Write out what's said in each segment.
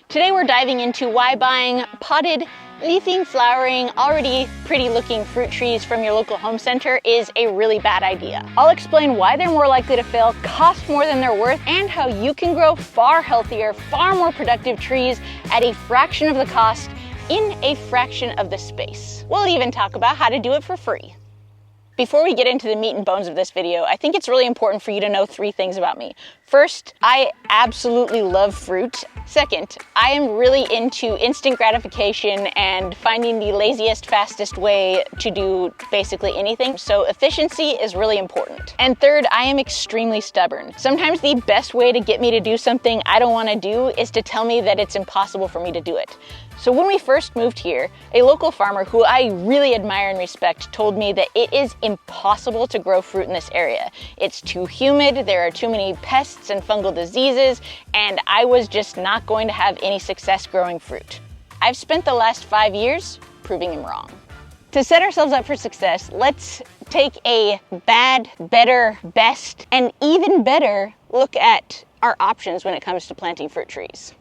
Today we're diving into why buying potted, leafing, flowering, already pretty looking fruit trees from your local home center is a really bad idea. I'll explain why they're more likely to fail, cost more than they're worth, and how you can grow far healthier, far more productive trees at a fraction of the cost in a fraction of the space. We'll even talk about how to do it for free. Before we get into the meat and bones of this video, I think it's really important for you to know 3 things about me. First, I absolutely love fruit. Second, I am really into instant gratification and finding the laziest, fastest way to do basically anything, so efficiency is really important. And third, I am extremely stubborn. Sometimes the best way to get me to do something I don't want to do is to tell me that it's impossible for me to do it. So when we first moved here, a local farmer who I really admire and respect told me that it is impossible to grow fruit in this area. It's too humid, there are too many pests and fungal diseases, and I was just not going to have any success growing fruit. I've spent the last 5 years proving him wrong. To set ourselves up for success, let's take a bad, better, best, and even better look at our options when it comes to planting fruit trees.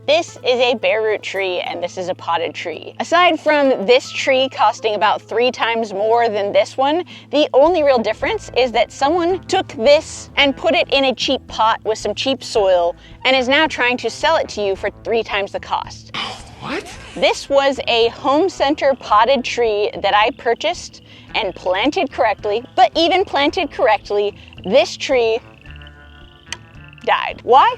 This is a bare root tree and this is a potted tree. Aside from this tree costing about 3 times more than this one, the only real difference is that someone took this and put it in a cheap pot with some cheap soil and is now trying to sell it to you for 3 times the cost. What? This was a home center potted tree that I purchased and planted correctly, but even planted correctly, this tree died. Why?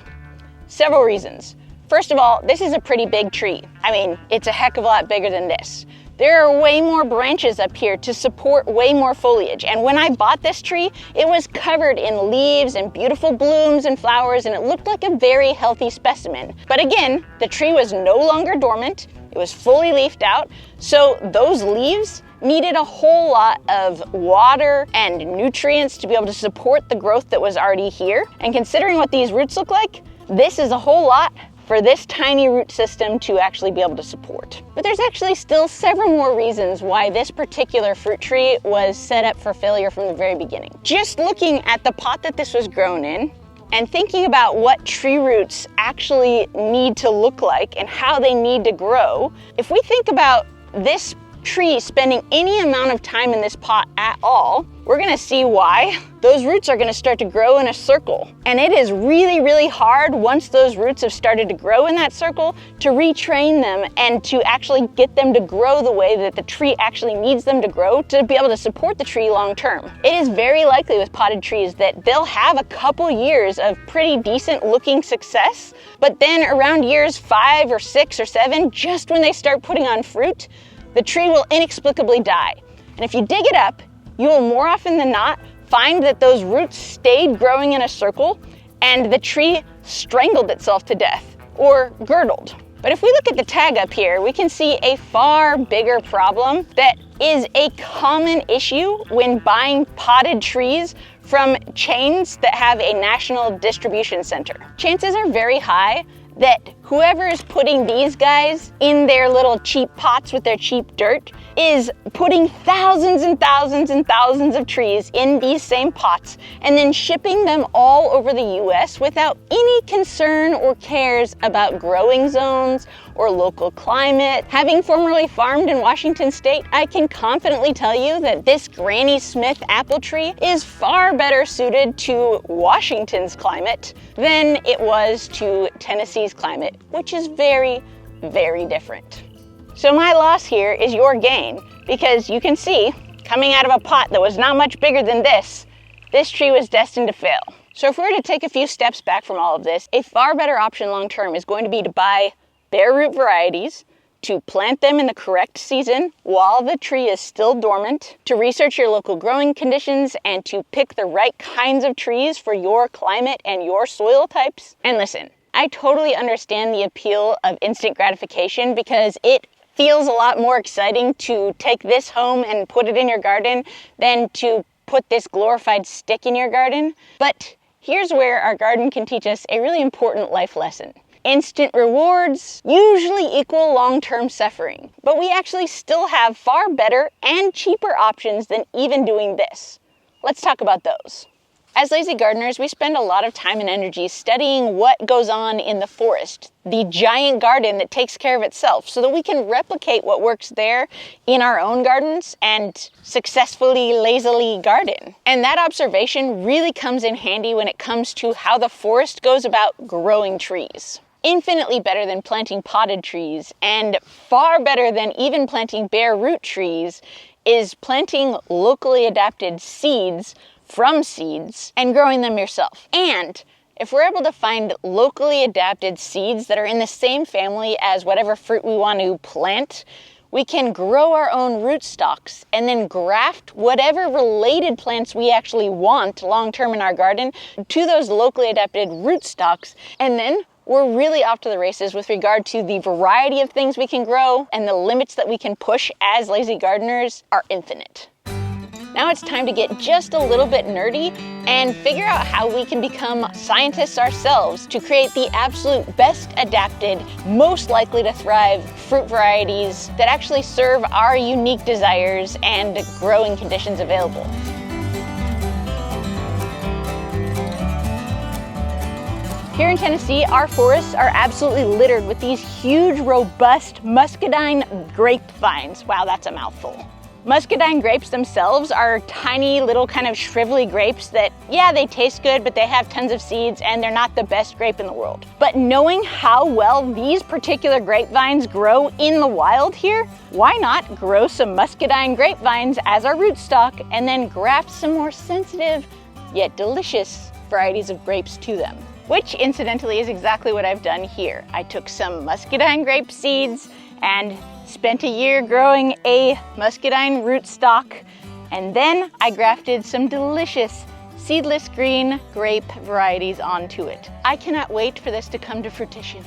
Several reasons. First of all, this is a pretty big tree. I mean, it's a heck of a lot bigger than this. There are way more branches up here to support way more foliage. And when I bought this tree, it was covered in leaves and beautiful blooms and flowers, and it looked like a very healthy specimen. But again, the tree was no longer dormant. It was fully leafed out. So those leaves needed a whole lot of water and nutrients to be able to support the growth that was already here. And considering what these roots look like, this is a whole lot for this tiny root system to actually be able to support. But there's actually still several more reasons why this particular fruit tree was set up for failure from the very beginning. Just looking at the pot that this was grown in and thinking about what tree roots actually need to look like and how they need to grow, if we think about this tree spending any amount of time in this pot at all, we're gonna see why those roots are gonna start to grow in a circle. And it is really, really hard once those roots have started to grow in that circle to retrain them and to actually get them to grow the way that the tree actually needs them to grow to be able to support the tree long term. It is very likely with potted trees that they'll have a couple years of pretty decent looking success, but then around years 5 or 6 or 7, just when they start putting on fruit, the tree will inexplicably die. And if you dig it up, you will more often than not find that those roots stayed growing in a circle and the tree strangled itself to death or girdled. But if we look at the tag up here, we can see a far bigger problem that is a common issue when buying potted trees from chains that have a national distribution center. Chances are very high that whoever is putting these guys in their little cheap pots with their cheap dirt is putting thousands and thousands and thousands of trees in these same pots and then shipping them all over the US without any concern or cares about growing zones or local climate. Having formerly farmed in Washington State, I can confidently tell you that this Granny Smith apple tree is far better suited to Washington's climate than it was to Tennessee's climate, which is very, very different. So my loss here is your gain, because you can see, coming out of a pot that was not much bigger than this tree was destined to fail. So if we were to take a few steps back from all of this, a far better option long term is going to be to buy bare root varieties, to plant them in the correct season while the tree is still dormant, to research your local growing conditions, and to pick the right kinds of trees for your climate and your soil types. And listen, I totally understand the appeal of instant gratification because it feels a lot more exciting to take this home and put it in your garden than to put this glorified stick in your garden. But here's where our garden can teach us a really important life lesson. Instant rewards usually equal long-term suffering, but we actually still have far better and cheaper options than even doing this. Let's talk about those. As lazy gardeners, we spend a lot of time and energy studying what goes on in the forest, the giant garden that takes care of itself, so that we can replicate what works there in our own gardens and successfully, lazily garden. And that observation really comes in handy when it comes to how the forest goes about growing trees. Infinitely better than planting potted trees, and far better than even planting bare root trees, is planting locally adapted seeds from seeds and growing them yourself. And if we're able to find locally adapted seeds that are in the same family as whatever fruit we want to plant, we can grow our own rootstocks and then graft whatever related plants we actually want long-term in our garden to those locally adapted rootstocks, and then we're really off to the races with regard to the variety of things we can grow, and the limits that we can push as lazy gardeners are infinite. Now it's time to get just a little bit nerdy and figure out how we can become scientists ourselves to create the absolute best adapted, most likely to thrive fruit varieties that actually serve our unique desires and growing conditions available. Here in Tennessee, our forests are absolutely littered with these huge, robust Muscadine grape vines. Wow, that's a mouthful. Muscadine grapes themselves are tiny little kind of shrivelly grapes that, yeah, they taste good, but they have tons of seeds and they're not the best grape in the world. But knowing how well these particular grapevines grow in the wild here, why not grow some Muscadine grapevines as our rootstock and then graft some more sensitive yet delicious varieties of grapes to them? Which incidentally is exactly what I've done here. I took some Muscadine grape seeds and spent a year growing a Muscadine rootstock, and then I grafted some delicious seedless green grape varieties onto it. I cannot wait for this to come to fruition.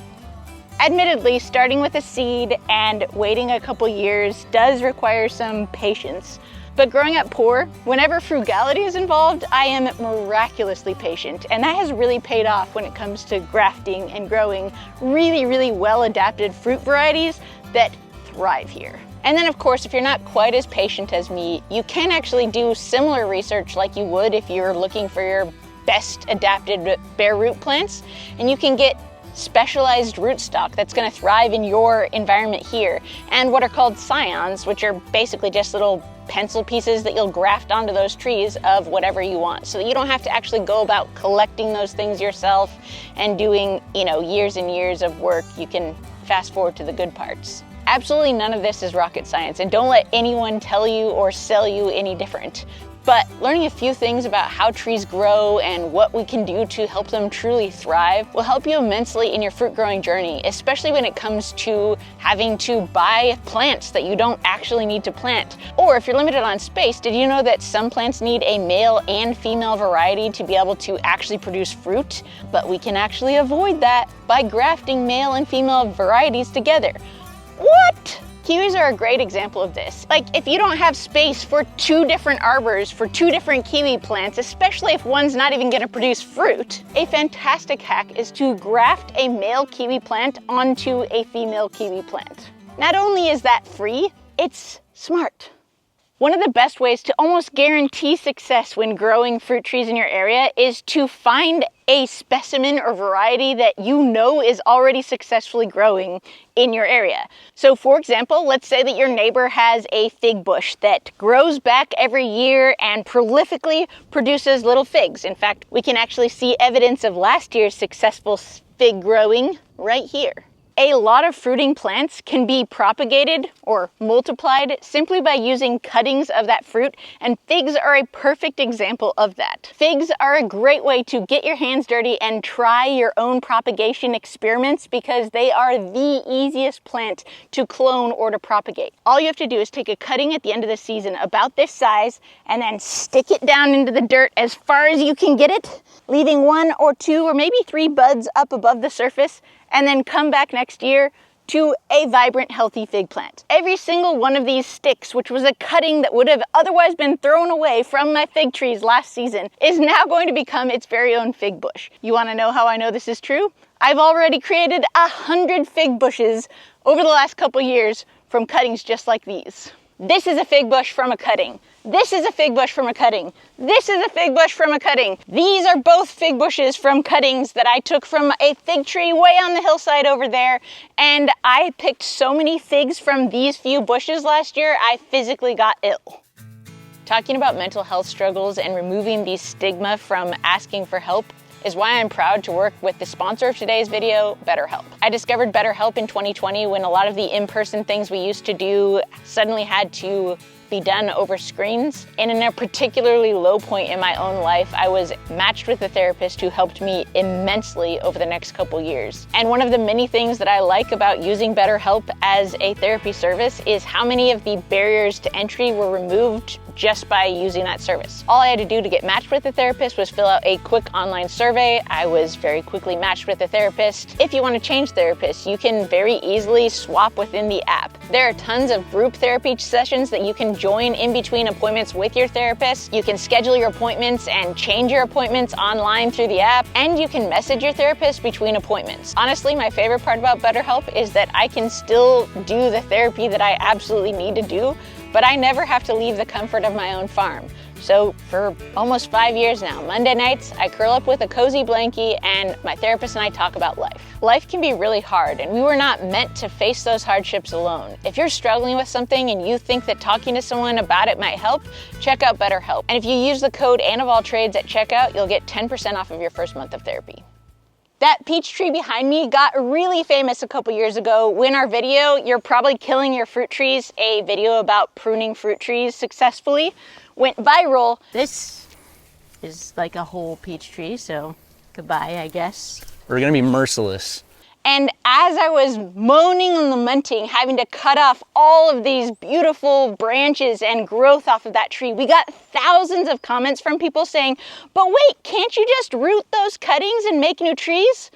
Admittedly, starting with a seed and waiting a couple years does require some patience. But growing up poor, whenever frugality is involved, I am miraculously patient, and that has really paid off when it comes to grafting and growing really, really well-adapted fruit varieties that thrive here. And then of course, if you're not quite as patient as me, you can actually do similar research like you would if you're looking for your best adapted bare root plants, and you can get specialized rootstock that's going to thrive in your environment here, and what are called scions, which are basically just little pencil pieces that you'll graft onto those trees of whatever you want, so that you don't have to actually go about collecting those things yourself and doing, years and years of work. You can fast forward to the good parts. Absolutely none of this is rocket science, and don't let anyone tell you or sell you any different. But learning a few things about how trees grow and what we can do to help them truly thrive will help you immensely in your fruit growing journey, especially when it comes to having to buy plants that you don't actually need to plant. Or if you're limited on space, did you know that some plants need a male and female variety to be able to actually produce fruit? But we can actually avoid that by grafting male and female varieties together. What? Kiwis are a great example of this. Like, if you don't have space for 2 different arbors for 2 different kiwi plants, especially if one's not even gonna produce fruit, a fantastic hack is to graft a male kiwi plant onto a female kiwi plant. Not only is that free, it's smart. One of the best ways to almost guarantee success when growing fruit trees in your area is to find a specimen or variety that you know is already successfully growing in your area. So for example, let's say that your neighbor has a fig bush that grows back every year and prolifically produces little figs. In fact, we can actually see evidence of last year's successful fig growing right here. A lot of fruiting plants can be propagated or multiplied simply by using cuttings of that fruit, and figs are a perfect example of that. Figs are a great way to get your hands dirty and try your own propagation experiments because they are the easiest plant to clone or to propagate. All you have to do is take a cutting at the end of the season about this size and then stick it down into the dirt as far as you can get it, leaving 1 or 2 or maybe 3 buds up above the surface, and then come back next year to a vibrant, healthy fig plant. Every single one of these sticks, which was a cutting that would have otherwise been thrown away from my fig trees last season, is now going to become its very own fig bush. You wanna know how I know this is true? I've already created 100 fig bushes over the last couple years from cuttings just like these. This is a fig bush from a cutting. This is a fig bush from a cutting. This is a fig bush from a cutting. These are both fig bushes from cuttings that I took from a fig tree way on the hillside over there. And I picked so many figs from these few bushes last year, I physically got ill. Talking about mental health struggles and removing the stigma from asking for help is why I'm proud to work with the sponsor of today's video, BetterHelp. I discovered BetterHelp in 2020 when a lot of the in-person things we used to do suddenly had to be done over screens. And in a particularly low point in my own life, I was matched with a therapist who helped me immensely over the next couple years. And one of the many things that I like about using BetterHelp as a therapy service is how many of the barriers to entry were removed just by using that service. All I had to do to get matched with a therapist was fill out a quick online survey. I was very quickly matched with a therapist. If you want to change therapists, you can very easily swap within the app. There are tons of group therapy sessions that you can join in between appointments with your therapist. You can schedule your appointments and change your appointments online through the app, and you can message your therapist between appointments. Honestly, my favorite part about BetterHelp is that I can still do the therapy that I absolutely need to do, but I never have to leave the comfort of my own farm. So for almost 5 years now, Monday nights, I curl up with a cozy blankie and my therapist and I talk about life. Life can be really hard, and we were not meant to face those hardships alone. If you're struggling with something and you think that talking to someone about it might help, check out BetterHelp. And if you use the code ANNOFALLTRADES at checkout, you'll get 10% off of your first month of therapy. That peach tree behind me got really famous a couple years ago when our video, You're Probably Killing Your Fruit Trees, a video about pruning fruit trees successfully, went viral. This is like a whole peach tree, so goodbye, I guess. We're gonna be merciless. And as I was moaning and lamenting, having to cut off all of these beautiful branches and growth off of that tree, we got thousands of comments from people saying, but wait, can't you just root those cuttings and make new trees?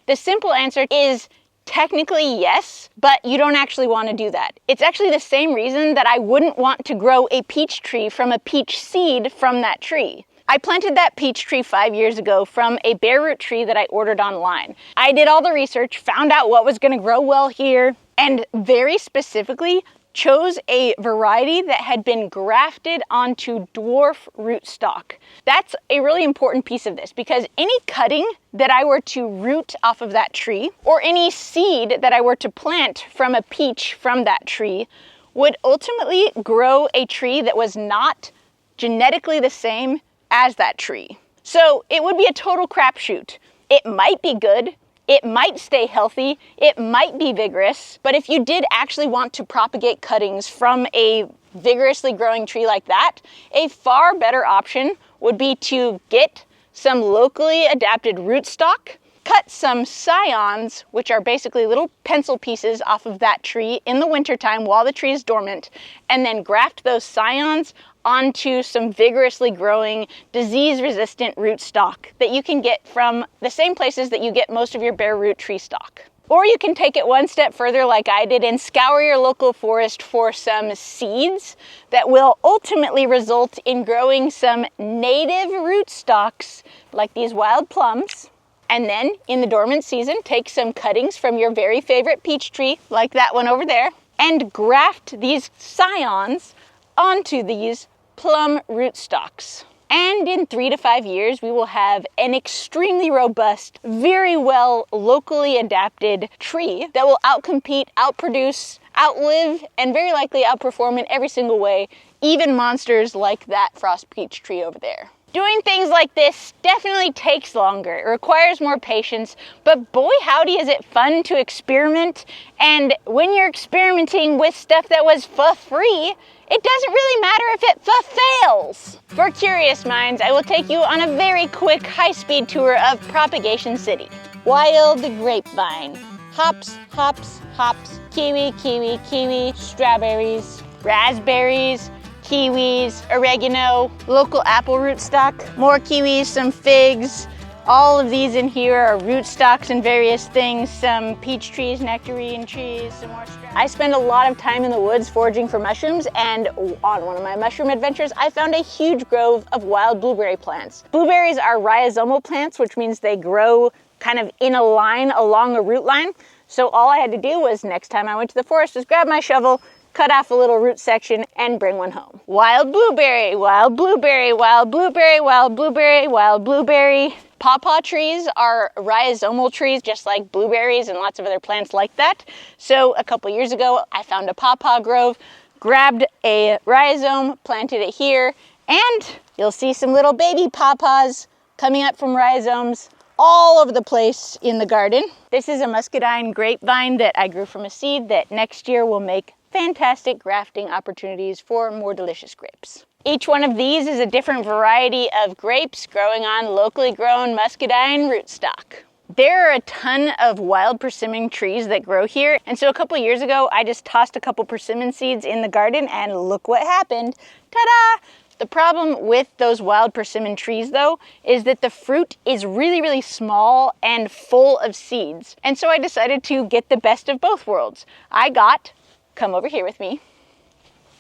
The simple answer is technically yes, but you don't actually want to do that. It's actually the same reason that I wouldn't want to grow a peach tree from a peach seed from that tree. I planted that peach tree 5 years ago from a bare root tree that I ordered online. I did all the research, found out what was going to grow well here, and very specifically chose a variety that had been grafted onto dwarf rootstock. That's a really important piece of this because any cutting that I were to root off of that tree, or any seed that I were to plant from a peach from that tree, would ultimately grow a tree that was not genetically the same as that tree. So it would be a total crapshoot. It might be good, it might stay healthy, it might be vigorous, but if you did actually want to propagate cuttings from a vigorously growing tree like that, a far better option would be to get some locally adapted rootstock, cut some scions, which are basically little pencil pieces off of that tree in the wintertime while the tree is dormant, and then graft those scions onto some vigorously growing, disease-resistant rootstock that you can get from the same places that you get most of your bare root tree stock. Or you can take it one step further like I did and scour your local forest for some seeds that will ultimately result in growing some native rootstocks like these wild plums. And then in the dormant season, take some cuttings from your very favorite peach tree, like that one over there, and graft these scions onto these plum rootstocks. And in 3 to 5 years, we will have an extremely robust, very well locally adapted tree that will outcompete, outproduce, outlive, and very likely outperform in every single way, even monsters like that frost peach tree over there. Doing things like this definitely takes longer. It requires more patience, but boy howdy is it fun to experiment. And when you're experimenting with stuff that was for free, it doesn't really matter if it fails. For curious minds, I will take you on a very quick high-speed tour of Propagation City. Wild grapevine. Hops, hops, hops. Kiwi, kiwi, kiwi. Strawberries, raspberries, kiwis, oregano, local apple rootstock, more kiwis, some figs. All of these in here are rootstocks and various things, some peach trees, nectarine trees, some more strawberries. I spend a lot of time in the woods foraging for mushrooms, and on one of my mushroom adventures, I found a huge grove of wild blueberry plants. Blueberries are rhizomal plants, which means they grow kind of in a line along a root line. So all I had to do was, next time I went to the forest, was grab my shovel, cut off a little root section, and bring one home. Wild blueberry, wild blueberry, wild blueberry, wild blueberry, wild blueberry. Pawpaw trees are rhizomal trees, just like blueberries and lots of other plants like that. So a couple years ago, I found a pawpaw grove, grabbed a rhizome, planted it here, and you'll see some little baby pawpaws coming up from rhizomes all over the place in the garden. This is a Muscadine grapevine that I grew from a seed that next year will make fantastic grafting opportunities for more delicious grapes. Each one of these is a different variety of grapes growing on locally grown Muscadine rootstock. There are a ton of wild persimmon trees that grow here, and so a couple years ago I just tossed a couple persimmon seeds in the garden and look what happened. Ta-da! The problem with those wild persimmon trees though is that the fruit is really small and full of seeds. And so I decided to get the best of both worlds. Come over here with me.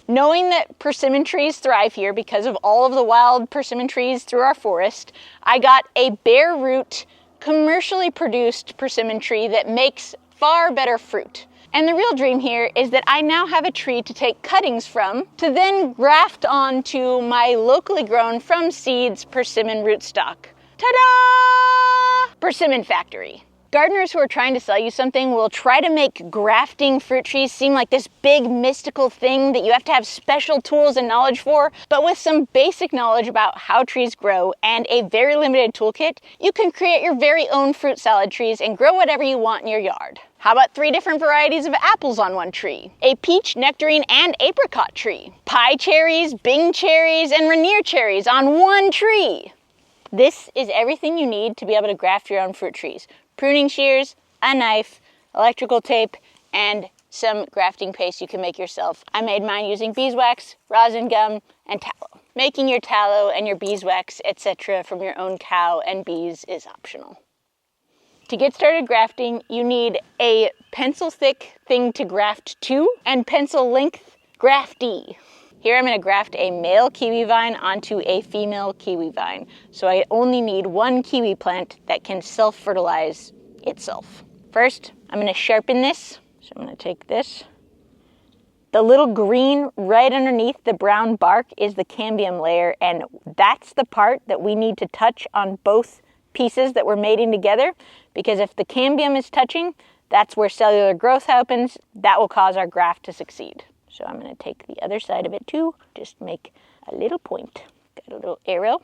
Knowing that persimmon trees thrive here because of all of the wild persimmon trees through our forest, I got a bare root, commercially produced persimmon tree that makes far better fruit. And the real dream here is that I now have a tree to take cuttings from to then graft onto my locally grown from seeds persimmon rootstock. Ta-da! Persimmon factory. Gardeners who are trying to sell you something will try to make grafting fruit trees seem like this big mystical thing that you have to have special tools and knowledge for, but with some basic knowledge about how trees grow and a very limited toolkit, you can create your very own fruit salad trees and grow whatever you want in your yard. How about 3 different varieties of apples on one tree? A peach, nectarine, and apricot tree. Pie cherries, Bing cherries, and Rainier cherries on one tree. This is everything you need to be able to graft your own fruit trees. Pruning shears, a knife, electrical tape, and some grafting paste you can make yourself. I made mine using beeswax, rosin gum, and tallow. Making your tallow and your beeswax, etc. from your own cow and bees is optional. To get started grafting, you need a pencil-thick thing to graft to and pencil-length graftee. Here I'm going to graft a male kiwi vine onto a female kiwi vine. So I only need one kiwi plant that can self-fertilize itself. First, I'm going to sharpen this. So I'm going to take this. The little green right underneath the brown bark is the cambium layer, and that's the part that we need to touch on both pieces that we're mating together, because if the cambium is touching, that's where cellular growth happens. That will cause our graft to succeed. So I'm going to take the other side of it too, just make a little point. Got a little arrow.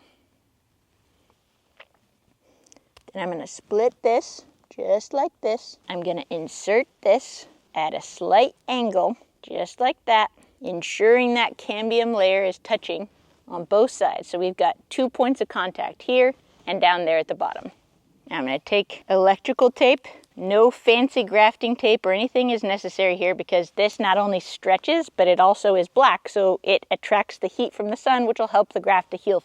Then I'm going to split this just like this. I'm going to insert this at a slight angle, just like that, ensuring that cambium layer is touching on both sides. So we've got 2 points of contact here and down there at the bottom. Now I'm going to take electrical tape. No fancy grafting tape or anything is necessary here because this not only stretches, but it also is black, so it attracts the heat from the sun, which will help the graft to heal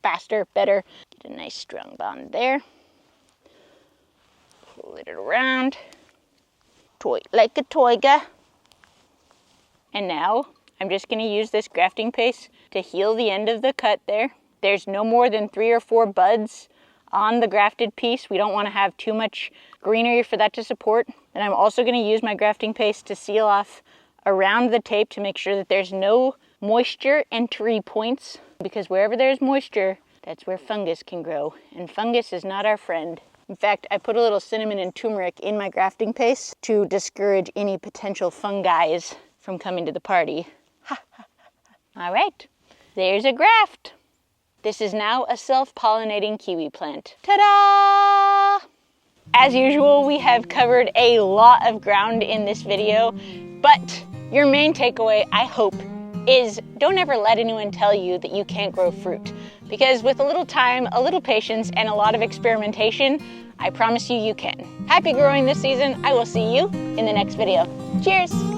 faster, better. Get a nice strong bond there. Pull it around. Toy like a toiga. And now I'm just going to use this grafting paste to heal the end of the cut there. There's no more than 3 or 4 buds on the grafted piece. We don't want to have too much greenery for that to support. And I'm also going to use my grafting paste to seal off around the tape to make sure that there's no moisture entry points, because wherever there's moisture, that's where fungus can grow, and fungus is not our friend. In fact, I put a little cinnamon and turmeric in my grafting paste to discourage any potential fungi from coming to the party. All right, there's a graft. This is now a self-pollinating kiwi plant. Ta-da! As usual, we have covered a lot of ground in this video, but your main takeaway, I hope, is don't ever let anyone tell you that you can't grow fruit. Because with a little time, a little patience, and a lot of experimentation, I promise you, you can. Happy growing this season. I will see you in the next video. Cheers!